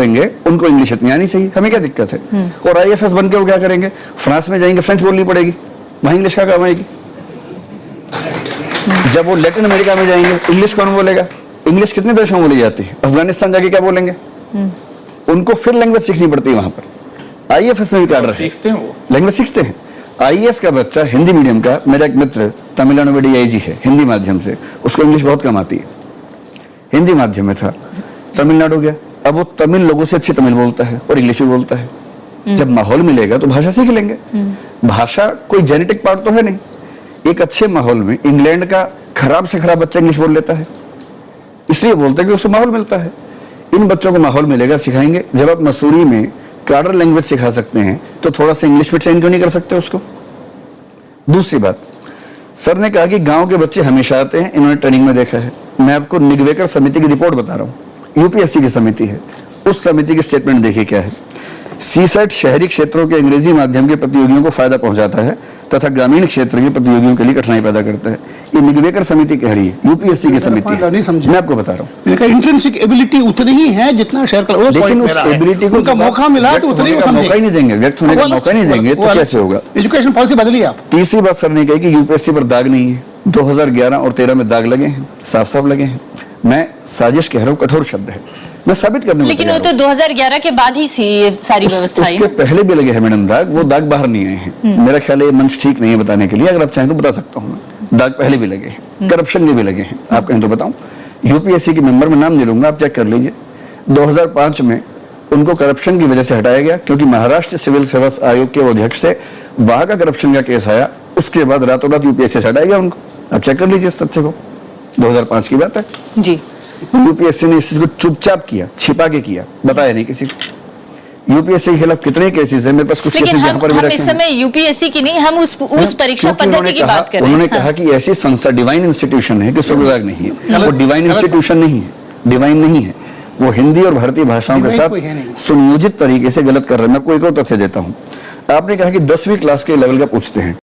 पढ़ेंगे उनको इंग्लिश इतनी आनी चाहिए, हमें क्या दिक्कत है। और IAFS बन के वो क्या करेंगे, फ्रांस में जाएंगे, फ्रेंच बोलनी पड़ेगी, वहां इंग्लिश का काम आएगी। जब वो लैटिन अमेरिका में जाएंगे, इंग्लिश कौन बोलेगा, इंग्लिश कितने देशों में बोली जाती है, अफगानिस्तान जाके क्या बोलेंगे, उनको फिर लैंग्वेज सीखनी पड़ती है वहां पर। IAFS में भी काट रहे सीखते हैं, वो लैंग्वेज सीखते हैं। IAS का बच्चा हिंदी मीडियम का, मेरा एक मित्र तमिलनाडु में DIG है हिंदी माध्यम से, उसको इंग्लिश बहुत कम आती है, हिंदी माध्यम में था, तमिलनाडु गया, अब वो तमिल लोगों से अच्छी तमिल बोलता है और इंग्लिश भी बोलता है। जब माहौल मिलेगा तो भाषा सीख लेंगे। भाषा कोई जेनेटिक पार्ट तो है नहीं। एक अच्छे माहौल में इंग्लैंड का खराब से खराब बच्चा इंग्लिश बोल लेता है, इसलिए बोलते हैं कि उसको माहौल मिलता है। इन बच्चों को माहौल मिलेगा, सिखाएंगे। जब आप मसूरी में कार्डर लैंग्वेज सिखा सकते हैं तो थोड़ा सा इंग्लिश में ट्रेन क्यों नहीं कर सकते उसको। दूसरी बात, सर ने कहा कि गांव के बच्चे हमेशा आते हैं, इन्होंने ट्रेनिंग में देखा है। मैं आपको निगवेकर समिति की रिपोर्ट बता रहा हूँ, UPSC की समिति है, उस समिति की स्टेटमेंट देखिए क्या है। CSET शहरी क्षेत्रों के अंग्रेजी माध्यम के प्रतियोगियों को फायदा पहुंचाता है तथा ग्रामीण क्षेत्र के प्रतियोगियों के लिए कठिनाई पैदा करता है। ये निगवेकर समिति कह रही है, UPSC की समिति है। मैं आपको बता रहा हूँ, इंट्रिंसिक एबिलिटी उतनी ही है जितना शहर का, लेकिन उस एबिलिटी को उनका मौका मिला तो उतनी वो मौका ही नहीं देंगे, व्यक्त होने का मौका नहीं देंगे तो कैसे होगा। एजुकेशन पॉलिसी बदली आप। तीसरी बात सर ने कही कि UPSC पर दाग नहीं है, 2011 और 13 में दाग लगे हैं, साफ साफ लगे हैं। मैं साजिश कह रहा हूँ, कठोर शब्द है, मैं साबित करने में लेकिन वो तो 2011 के बाद ही ये सारी व्यवस्था उसके पहले भी लगे हैं मैडम दाग, वो दाग बाहर नहीं आए हैं। मेरा ख्याल है ये मंच ठीक नहीं है बताने के लिए, अगर आप चाहें तो बता सकता हूँ। दाग पहले भी लगे हैं, करप्शन के भी लगे हैं, आप कहें तो बताऊं। UPSC के मेंबर में नाम नहीं लूंगा, आप चेक कर लीजिए। 2005 में उनको करप्शन की वजह से हटाया गया क्योंकि महाराष्ट्र सिविल सर्विस आयोग के अध्यक्ष से वहां का करप्शन का केस आया, उसके बाद रातों रात UPSC से हटाया गया उनको। आप चेक कर लीजिए इस तथ्य को, 2005 की बात है जी। UPSC ने इस चीज को चुपचाप किया, छिपा के किया, बताया नहीं किसी को। UPSC के खिलाफ कितने केसेस हैं मेरे पास, कुछ केसेस यहाँ पर भी हम रखे इस हैं। समय UPSC की नहीं, हम उस परीक्षा पद्धति की बात कर रहे हैं। उन्होंने कहा कि ऐसी संस्था डिवाइन इंस्टीट्यूशन है कि उस पर विभाग नहीं है, वो डिवाइन इंस्टीट्यूशन नहीं है, डिवाइन नहीं है, वो हिंदी और भारतीय भाषाओं के साथ सुनियोजित तरीके से गलत कर रहे हैं। मैं आपको एक और तथ्य देता हूँ। आपने कहा कि 10वीं क्लास के लेवल का पूछते हैं,